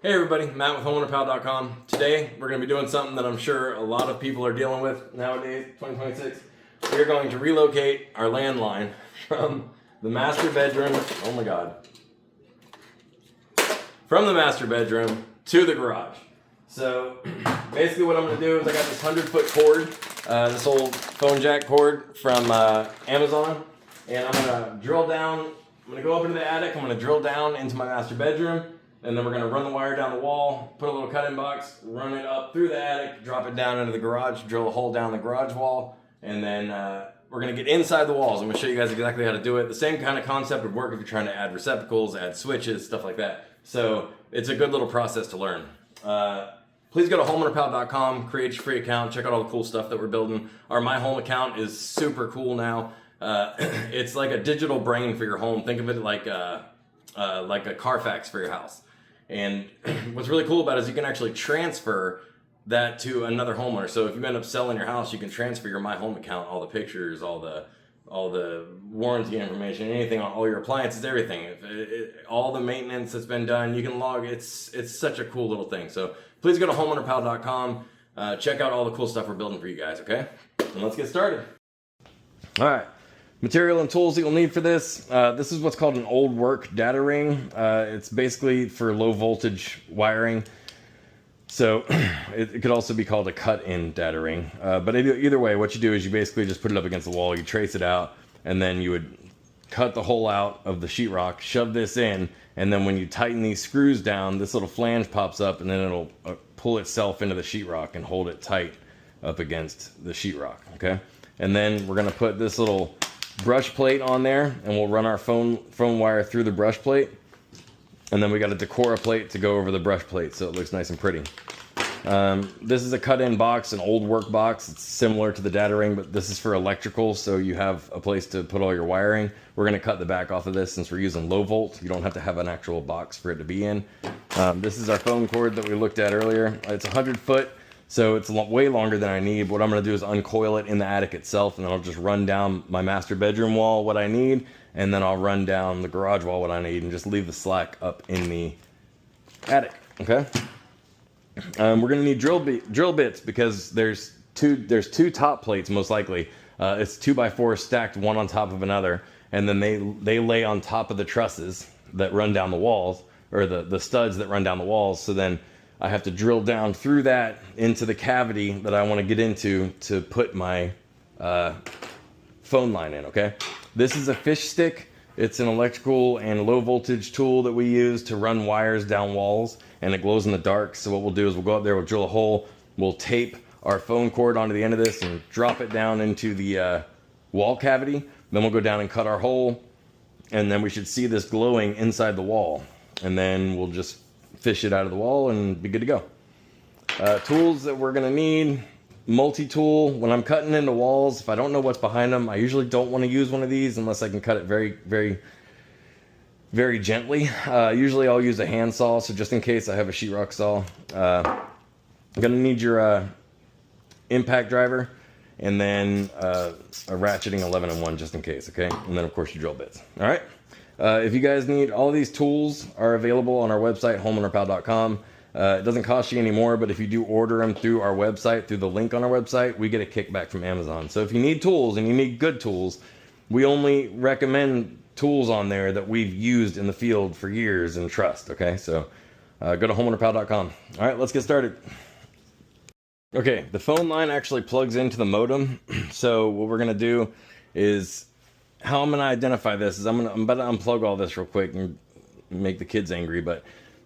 Hey everybody, Matt with homeownerpal.com. Today we're going to be doing something that I'm sure a lot of people are dealing with nowadays, 2026. We're going to relocate our landline from the master bedroom, oh my god, from the master bedroom to the garage. So basically what I'm going to do is I got this 100-foot cord, this old phone jack cord from Amazon, and I'm going to drill down, I'm going to go up into the attic, I'm going to drill down into my master bedroom, and then we're going to run the wire down the wall, put a little cut-in box, run it up through the attic, drop it down into the garage, drill a hole down the garage wall, and then we're going to get inside the walls. I'm going to show you guys exactly how to do it. The same kind of concept would work if you're trying to add receptacles, add switches, stuff like that. So it's a good little process to learn. Please go to homeownerpal.com, create your free account, check out all the cool stuff that we're building. Our My Home account is super cool now. It's like a digital brain for your home. Think of it like a Carfax for your house. And what's really cool about it is you can actually transfer that to another homeowner. So if you end up selling your house, you can transfer your My Home account, all the pictures, all the warranty information, anything on all your appliances, everything. All the maintenance that's been done, you can log. It's such a cool little thing. So please go to homeownerpal.com. Check out all the cool stuff we're building for you guys, okay? And let's get started. All right. Material and tools that you'll need for this. This is what's called an old work data ring. It's basically for low voltage wiring. So it could also be called a cut-in data ring. But either way, what you do is you basically just put it up against the wall, you trace it out, and then you would cut the hole out of the sheetrock, shove this in, and then when you tighten these screws down, this little flange pops up, and then it'll pull itself into the sheetrock and hold it tight up against the sheetrock, okay? And then we're gonna put this little brush plate on there, and we'll run our phone wire through the brush plate, and then we got a Decora plate to go over the brush plate so it looks nice and pretty. This is a cut-in box, an old work box. It's similar to the data ring, but this is for electrical, so you have a place to put all your wiring. We're going to cut the back off of this since we're using low volt. You don't have to have an actual box for it to be in. This is our phone cord that we looked at earlier. It's 100 foot. So it's way longer than I need. What I'm going to do is uncoil it in the attic itself, and then I'll just run down my master bedroom wall what I need, and then I'll run down the garage wall what I need, and just leave the slack up in the attic, okay? We're going to need drill bits because there's two top plates most likely. It's 2x4 stacked one on top of another, and then they lay on top of the trusses that run down the walls, or the studs that run down the walls. So then I have to drill down through that into the cavity that I want to get into to put my phone line in, okay? This is a fish stick. It's an electrical and low voltage tool that we use to run wires down walls, and it glows in the dark. So what we'll do is we'll go up there, we'll drill a hole, we'll tape our phone cord onto the end of this and drop it down into the wall cavity. Then we'll go down and cut our hole, and then we should see this glowing inside the wall. And then we'll just fish it out of the wall and be good to go. Tools that we're gonna need: multi-tool. When I'm cutting into walls, if I don't know what's behind them, I usually don't want to use one of these unless I can cut it very, very, very gently. Usually I'll use a hand saw, so just in case I have a sheetrock saw. I'm gonna need your impact driver, and then a ratcheting 11-in-1 just in case, okay? And then of course your drill bits, all right? If you guys need, all of these tools are available on our website, homeownerpal.com. It doesn't cost you any more, but if you do order them through our website, through the link on our website, we get a kickback from Amazon. So if you need tools, and you need good tools, we only recommend tools on there that we've used in the field for years and trust, okay? So go to homeownerpal.com. All right, let's get started. Okay, the phone line actually plugs into the modem. So what we're gonna do is, how I'm going to identify this is I'm about to unplug all this real quick and make the kids angry, but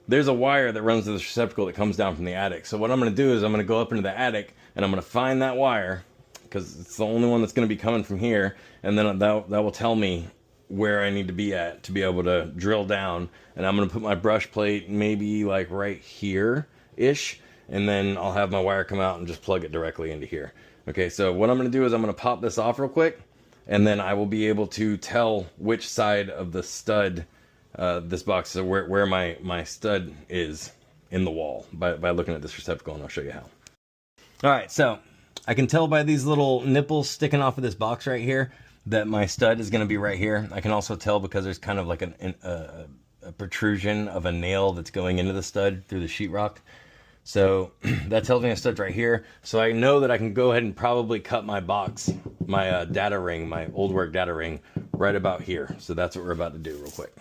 there's a wire that runs to this receptacle that comes down from the attic. So what I'm going to do is I'm going to go up into the attic, and I'm going to find that wire, because it's the only one that's going to be coming from here, and then that will tell me where I need to be at to be able to drill down. And I'm going to put my brush plate maybe like right here-ish, and then I'll have my wire come out and just plug it directly into here. Okay, so what I'm going to do is I'm going to pop this off real quick, and then I will be able to tell which side of the stud this box, so where my stud is in the wall by looking at this receptacle, and I'll show you how. All right, so I can tell by these little nipples sticking off of this box right here that my stud is going to be right here. I can also tell because there's kind of like a a protrusion of a nail that's going into the stud through the sheetrock. So that tells me a stud's right here. So I know that I can go ahead and probably cut my box, my data ring, my old work data ring, right about here. So that's what we're about to do real quick.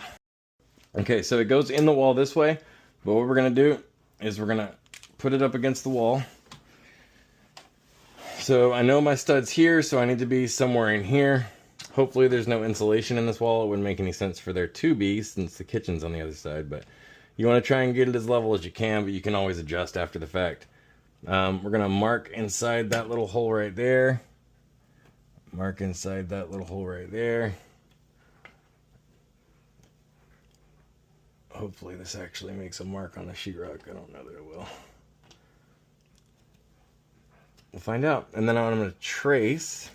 Okay, so it goes in the wall this way, but what we're gonna do is we're gonna put it up against the wall. So I know my stud's here, so I need to be somewhere in here. Hopefully there's no insulation in this wall. It wouldn't make any sense for there to be since the kitchen's on the other side, but you want to try and get it as level as you can, but you can always adjust after the fact. We're going to mark inside that little hole right there. Mark inside that little hole right there. Hopefully this actually makes a mark on the sheetrock. I don't know that it will. We'll find out. And then I'm going to trace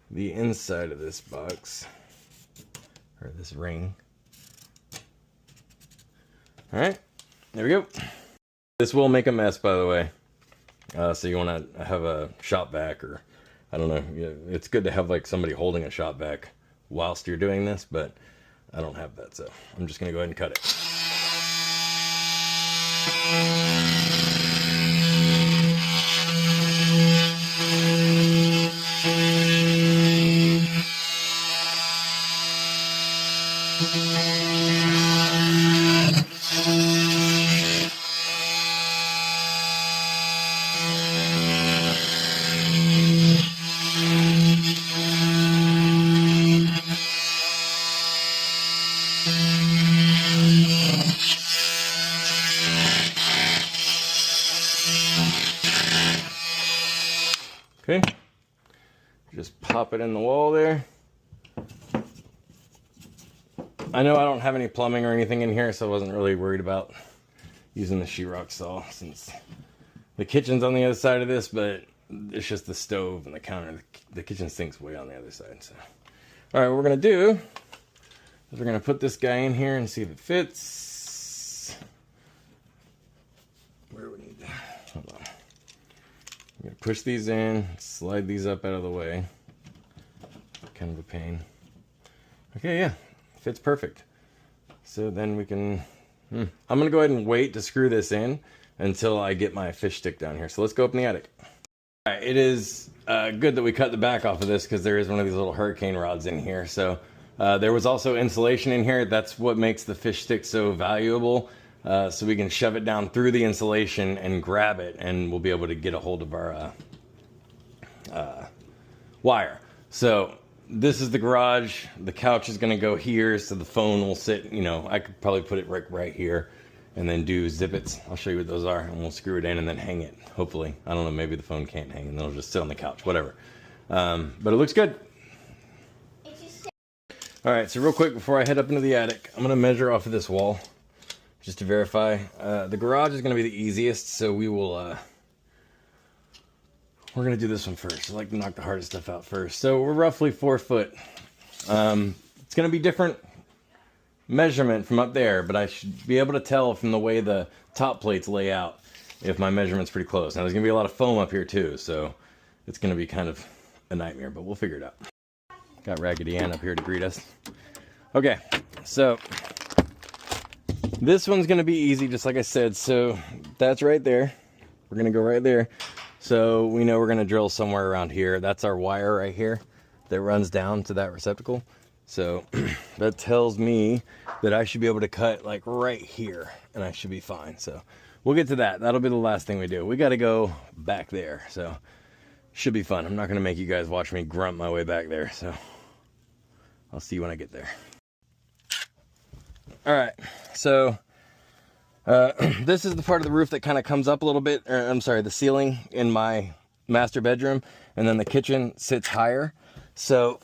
the inside of this box, or this ring. All right, there we go. This will make a mess, by the way. So you want to have a shop vac, or I don't know. It's good to have like somebody holding a shop vac whilst you're doing this, but I don't have that, so I'm just gonna go ahead and cut it. Okay, just pop it in the wall there. I know I don't have any plumbing or anything in here, so I wasn't really worried about using the sheetrock saw since the kitchen's on the other side of this, but it's just the stove and the counter. The kitchen sink's way on the other side. So, all right, what we're gonna do is we're gonna put this guy in here and see if it fits. Where do we need to, hold on. I'm gonna push these in, slide these up out of the way. Kind of a pain. Okay, yeah, fits perfect. So then we can, I'm gonna go ahead and wait to screw this in until I get my fish stick down here. So let's go up in the attic. All right, it is good that we cut the back off of this because there is one of these little hurricane rods in here. So there was also insulation in here. That's what makes the fish stick so valuable. So we can shove it down through the insulation and grab it, and we'll be able to get a hold of our wire. So this is the garage. The couch is going to go here, so the phone will sit, you know, I could probably put it right here and then do zippets. I'll show you what those are, and we'll screw it in and then hang it, hopefully. I don't know, maybe the phone can't hang and it'll just sit on the couch, whatever. But it looks good. All right, so real quick before I head up into the attic, I'm going to measure off of this wall just to verify. The garage is going to be the easiest, so we will, we're going to do this one first. I like to knock the hardest stuff out first. So we're roughly 4 foot. It's going to be different measurement from up there, but I should be able to tell from the way the top plates lay out if my measurement's pretty close. Now there's going to be a lot of foam up here too, so it's going to be kind of a nightmare, but we'll figure it out. Got Raggedy Ann up here to greet us. Okay, so this one's going to be easy, just like I said. So that's right there. We're going to go right there. So we know we're going to drill somewhere around here. That's our wire right here that runs down to that receptacle. So that tells me that I should be able to cut like right here, and I should be fine. So we'll get to that. That'll be the last thing we do. We got to go back there. So should be fun. I'm not going to make you guys watch me grunt my way back there. So I'll see you when I get there. All right. So this is the part of the roof that kind of comes up a little bit. I'm sorry, the ceiling in my master bedroom, and then the kitchen sits higher. So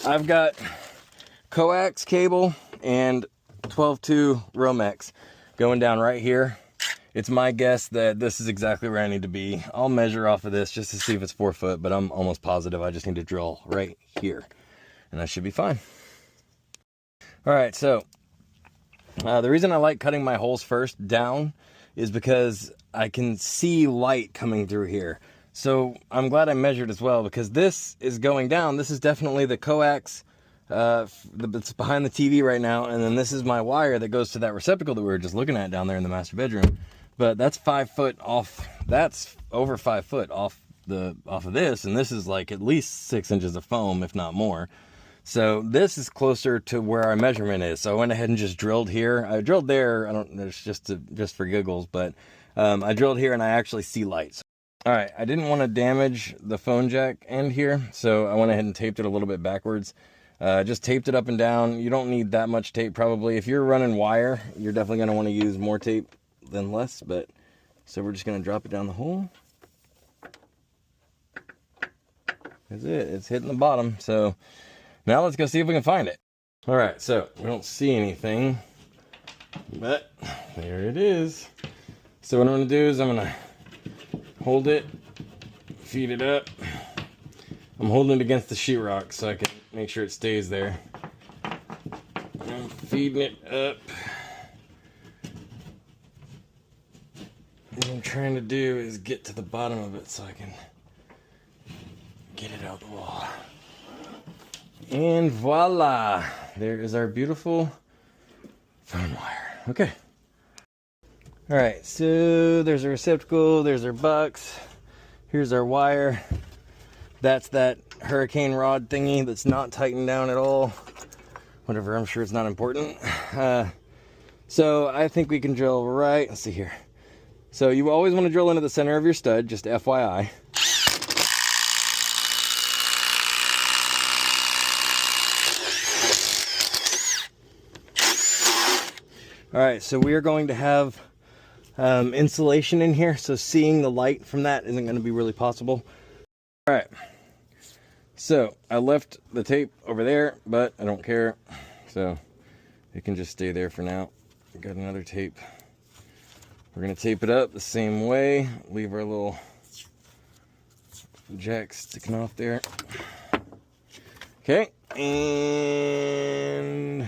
I've got coax cable and 12-2 Romex going down right here. It's my guess that this is exactly where I need to be. I'll measure off of this just to see if it's 4 foot, but I'm almost positive I just need to drill right here, and I should be fine. All right, so the reason I like cutting my holes first down is because I can see light coming through here. So I'm glad I measured as well, because this is going down. This is definitely the coax It's behind the TV right now, and then this is my wire that goes to that receptacle that we were just looking at down there in the master bedroom. But that's 5 foot off. That's over 5 foot off of this, and this is like at least 6 inches of foam, if not more. So this is closer to where our measurement is. So I went ahead and just drilled here. I drilled there. It's just for giggles, but I drilled here and I actually see lights. All right, I didn't want to damage the phone jack end here, so I went ahead and taped it a little bit backwards. Just taped it up and down. You don't need that much tape probably. If you're running wire, you're definitely going to want to use more tape than less. But so we're just going to drop it down the hole. That's it. It's hitting the bottom. So now let's go see if we can find it. All right, so we don't see anything, but there it is. So what I'm going to do is I'm going to hold it, feed it up. I'm holding it against the sheetrock so I can make sure it stays there. I'm feeding it up. What I'm trying to do is get to the bottom of it so I can get it out the wall. And voila! There is our beautiful phone wire. Okay. Alright, so there's our receptacle, there's our box, here's our wire. That's that hurricane rod thingy that's not tightened down at all. Whatever, I'm sure it's not important. So I think we can drill right, let's see here. So you always want to drill into the center of your stud, just FYI. Alright, so we are going to have insulation in here, so seeing the light from that isn't going to be really possible. Alright, so I left the tape over there, but I don't care, so it can just stay there for now. Got another tape. We're going to tape it up the same way, leave our little jack sticking off there. Okay, and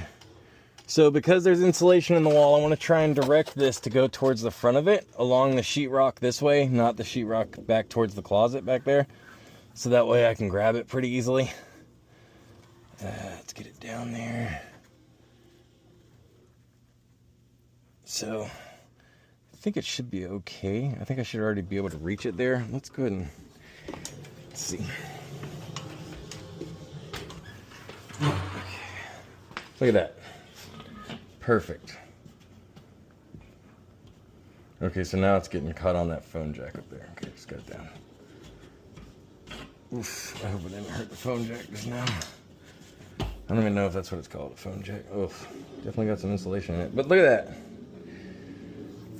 so because there's insulation in the wall, I want to try and direct this to go towards the front of it, along the sheetrock this way, not the sheetrock back towards the closet back there. So that way I can grab it pretty easily. Let's get it down there. So I think it should be okay. I think I should already be able to reach it there. Let's go ahead and see. Okay. Look at that. Perfect. Okay, so now it's getting caught on that phone jack up there. Okay, just got it down. Oof, I hope it didn't hurt the phone jack just now. I don't even know if that's what it's called, a phone jack. Oof, definitely got some insulation in it. But look at that.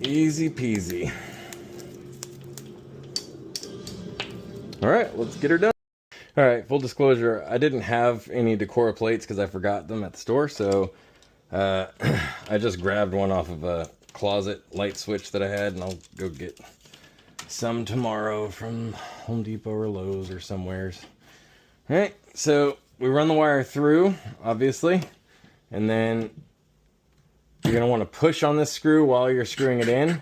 Easy peasy. All right, let's get her done. All right, full disclosure, I didn't have any Decora plates because I forgot them at the store, so I just grabbed one off of a closet light switch that I had, and I'll go get some tomorrow from Home Depot or Lowe's or somewheres. All right, so we run the wire through, obviously, and then you're going to want to push on this screw while you're screwing it in,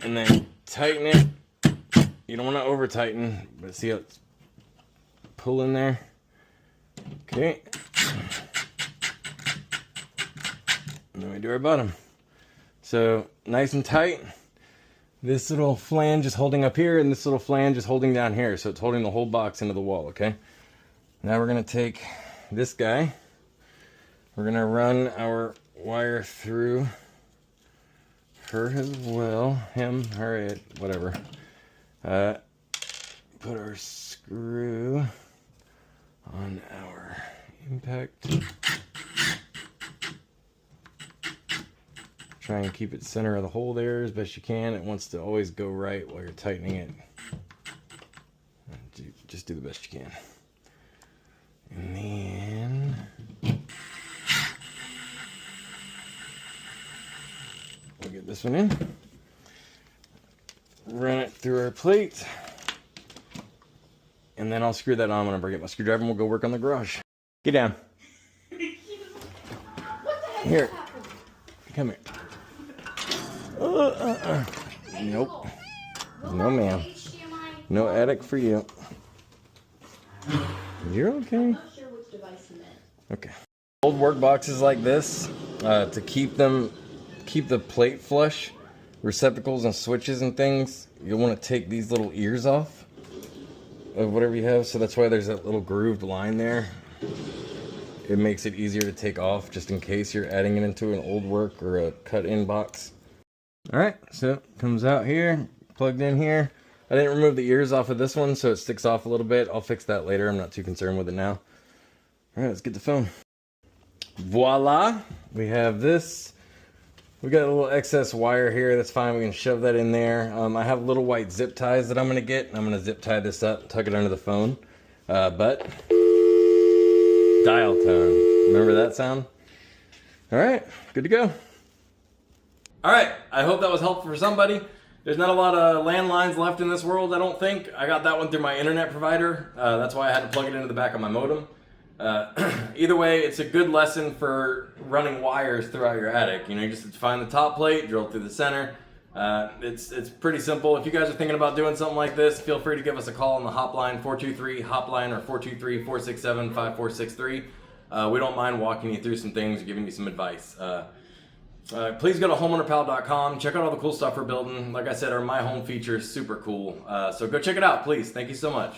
and then tighten it. You don't want to over tighten, but see how it's pulling there? Okay. And then we do our bottom. So nice and tight. This little flange is holding up here, and this little flange is holding down here. So it's holding the whole box into the wall, okay? Now we're going to take this guy. We're going to run our wire through her as well. Him, her, it, whatever. Put our screw on our impact. Try and keep it center of the hole there as best you can. It wants to always go right while you're tightening it. Just do the best you can. And then we'll get this one in. Run it through our plate. And then I'll screw that on when I get my screwdriver, and we'll go work on the garage. Get down. Here. Come here. Nope. No, ma'am. No attic for you. You're okay. Okay. Old work boxes like this, to keep the plate flush, receptacles and switches and things, you'll want to take these little ears off of whatever you have. So that's why there's that little grooved line there. It makes it easier to take off just in case you're adding it into an old work or a cut-in box. All right, so it comes out here, plugged in here. I didn't remove the ears off of this one, so it sticks off a little bit. I'll fix that later. I'm not too concerned with it now. All right, let's get the phone. Voila, we have this. We got a little excess wire here. That's fine. We can shove that in there. I have little white zip ties that I'm going to get. I'm going to zip tie this up, tuck it under the phone. But dial tone. Remember that sound? All right, good to go. All right, I hope that was helpful for somebody. There's not a lot of landlines left in this world, I don't think. I got that one through my internet provider. That's why I had to plug it into the back of my modem. Either way, it's a good lesson for running wires throughout your attic. You know, you just find the top plate, drill through the center. It's pretty simple. If you guys are thinking about doing something like this, feel free to give us a call on the hotline, 423-HOPLINE, or 423-467-5463. We don't mind walking you through some things, giving you some advice. Please go to homeownerpal.com. Check out all the cool stuff we're building. Like I said, our My Home feature is super cool. So go check it out, please. Thank you so much.